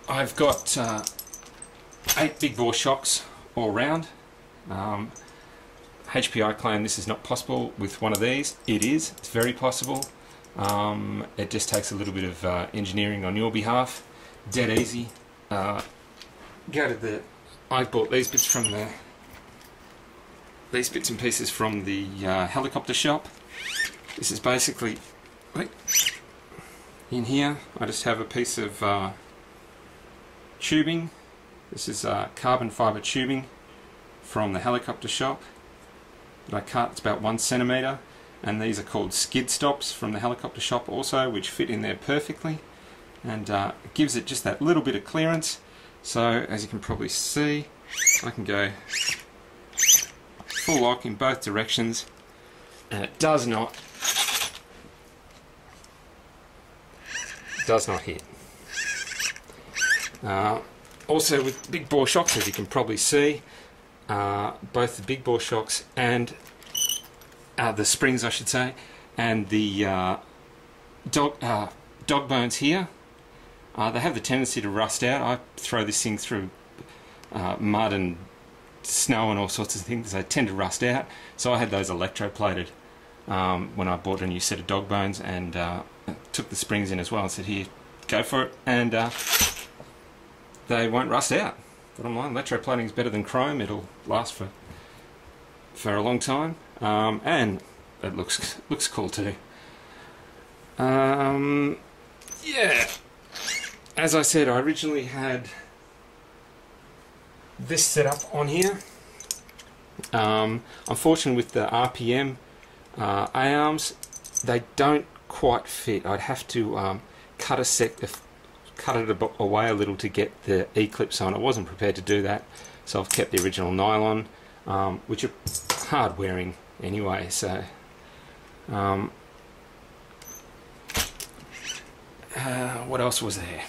I've got 8 big bore shocks all round. HPI claim this is not possible with one of these. It is. It's very possible. It just takes a little bit of engineering on your behalf. Dead easy. Go to the. I bought these bits from the. These bits and pieces from the helicopter shop. This is basically. Wait, in here, I just have a piece of tubing. This is carbon fibre tubing from the helicopter shop that I cut. It's about 1 centimetre, and these are called skid stops from the helicopter shop also, which fit in there perfectly, and it gives it just that little bit of clearance. So as you can probably see, I can go full lock in both directions, and it does not hit. Also with big bore shocks, as you can probably see, both the big bore shocks and the springs, I should say, and the dog bones here, they have the tendency to rust out. I throw this thing through mud and snow and all sorts of things. They tend to rust out. So I had those electroplated when I bought a new set of dog bones, and took the springs in as well and said, here, go for it, and they won't rust out. Bottom line, electroplating is better than chrome. It'll last for a long time, and it looks cool too. Yeah, as I said, I originally had this set up on here. Unfortunately, with the RPM A-arms, they don't quite fit. I'd have to cut it away a little to get the E-clips on. I wasn't prepared to do that, so I've kept the original nylon, which are hard wearing anyway. So what else was there?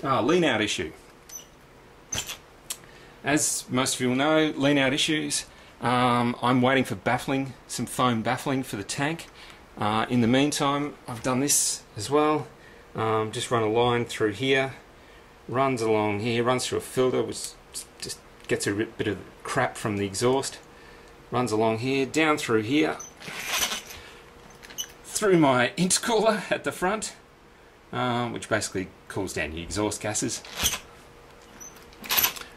Lean out issue. As most of you will know, lean out issues. I'm waiting for baffling, some foam baffling for the tank. In the meantime, I've done this as well. Just run a line through here, runs along here, runs through a filter, which just gets a bit of crap from the exhaust. Runs along here, down through here, through my intercooler at the front, which basically cools down your exhaust gases.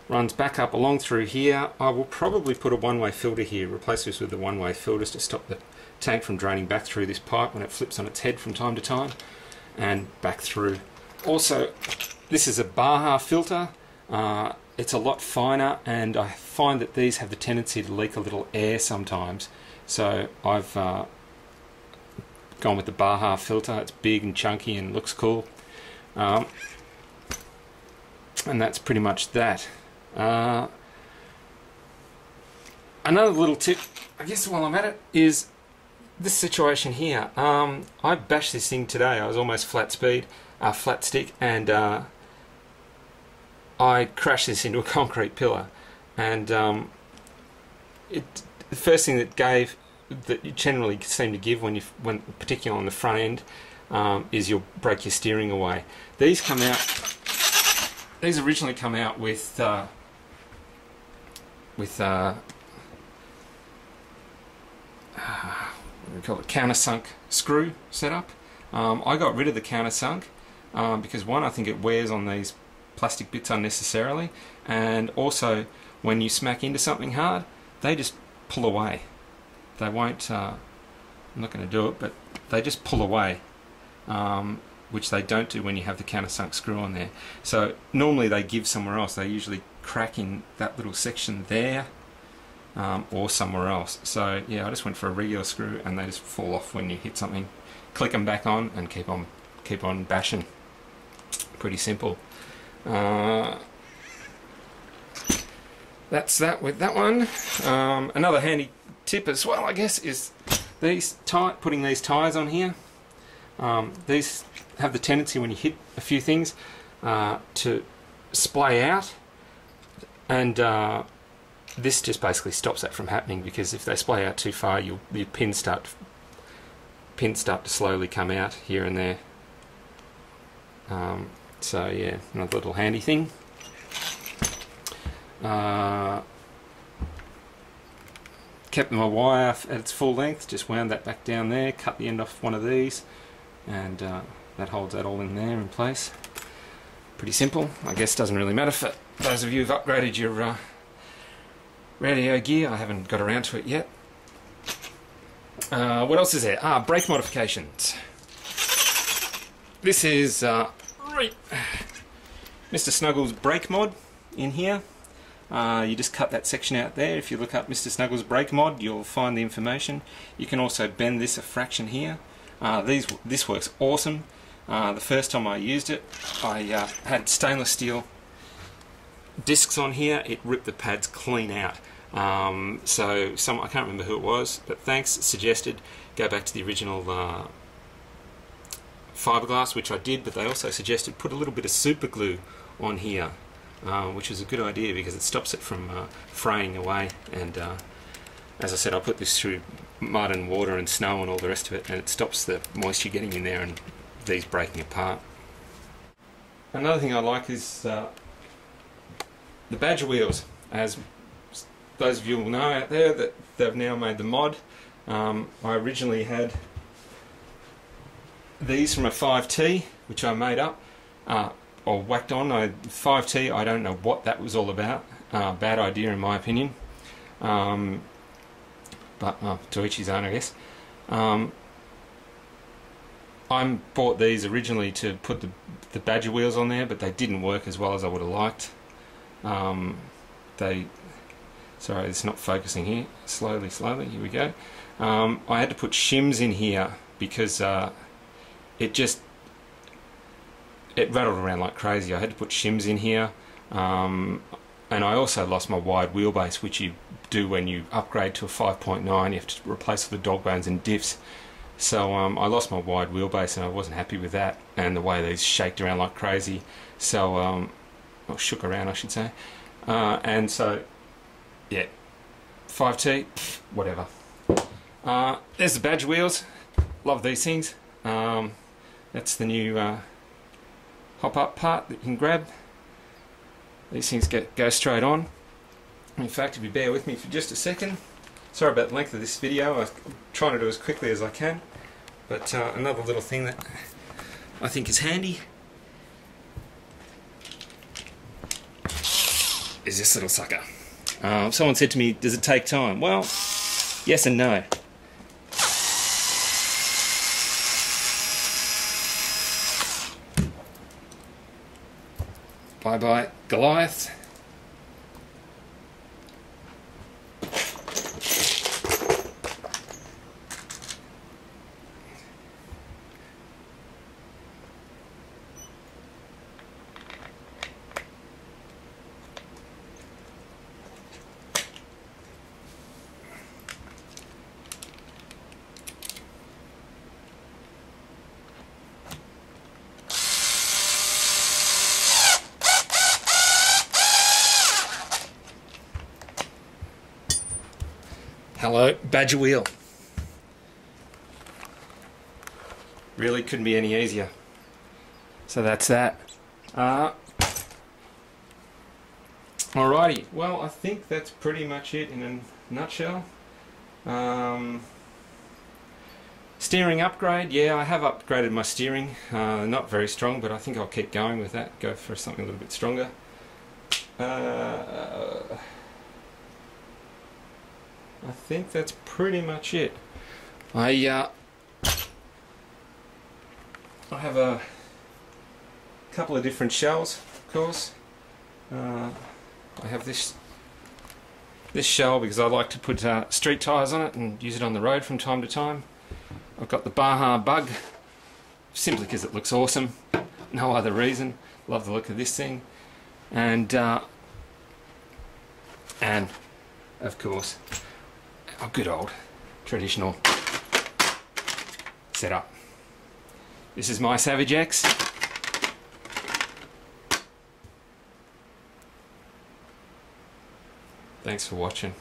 Runs back up along through here. I will probably put a one-way filter here, replace this with the one-way filters to stop the tank from draining back through this pipe when it flips on its head from time to time, and back through. Also, this is a Baja filter. It's a lot finer, and I find that these have the tendency to leak a little air sometimes, so I've gone with the Baja filter. It's big and chunky and looks cool, and that's pretty much that. Another little tip, I guess, while I'm at it, is this situation here. I bashed this thing today. I was almost flat stick, and I crashed this into a concrete pillar. And the first thing that you generally seem to give when particularly on the front end, is you'll break your steering away. These originally come out with we call it countersunk screw setup. I got rid of the countersunk because, one, I think it wears on these plastic bits unnecessarily, and also when you smack into something hard, they just pull away. They won't, I'm not going to do it, but they just pull away, which they don't do when you have the countersunk screw on there. So normally they give somewhere else. They usually crack in that little section there, or somewhere else. So yeah, I just went for a regular screw, and they just fall off when you hit something. Click them back on and keep on bashing. Pretty simple. That's that with that one. Another handy tip as well, I guess, is putting these tyres on here. These have the tendency, when you hit a few things, to splay out, and this just basically stops that from happening, because if they splay out too far, your pins start to slowly come out here and there. So yeah, another little handy thing. Kept my wire at its full length, just wound that back down there, cut the end off one of these, and that holds that all in there in place. Pretty simple. I guess doesn't really matter for those of you who've upgraded your radio gear. I haven't got around to it yet. What else is there? Brake modifications. This is Mr. Snuggles brake mod in here. You just cut that section out there. If you look up Mr. Snuggles brake mod, you'll find the information. You can also bend this a fraction here. This works awesome. The first time I used it, I had stainless steel discs on here. It ripped the pads clean out. So I can't remember who it was, but thanks, suggested go back to the original fiberglass, which I did, but they also suggested put a little bit of super glue on here, which is a good idea because it stops it from fraying away. And as I said, I put this through mud and water and snow and all the rest of it, and it stops the moisture getting in there and these breaking apart. Another thing I like is the Badger wheels. As those of you will know out there, that they've now made the mod. I originally had these from a 5T, which I made up or whacked on. 5T, I don't know what that was all about. Bad idea in my opinion, but to each his own, I guess. I bought these originally to put the Badger wheels on there, but they didn't work as well as I would have liked. Sorry, it's not focusing here. Slowly, here we go. I had to put shims in here because it rattled around like crazy. I had to put shims in here, and I also lost my wide wheelbase, which you do when you upgrade to a 5.9. You have to replace all the dog bones and diffs. So I lost my wide wheelbase and I wasn't happy with that, and the way these shaked around like crazy. So or shook around, I should say. And so yeah, 5T, whatever. There's the Badger wheels. Love these things. That's the new hop-up part that you can grab. These things go straight on. In fact, if you bear with me for just a second, sorry about the length of this video. I'm trying to do as quickly as I can. But another little thing that I think is handy is this little sucker. Someone said to me, does it take time? Well, yes and no. Bye bye Goliath. Hello, Badger wheel. Really couldn't be any easier. So that's that. Alrighty, well I think that's pretty much it in a nutshell. Steering upgrade, yeah, I have upgraded my steering. Not very strong, but I think I'll keep going with that. Go for something a little bit stronger. I think that's pretty much it. I have a couple of different shells, of course. I have this shell because I like to put street tyres on it and use it on the road from time to time. I've got the Baja Bug, simply because it looks awesome. No other reason. Love the look of this thing. And of course, our good old traditional setup. This is my Savage X. Thanks for watching.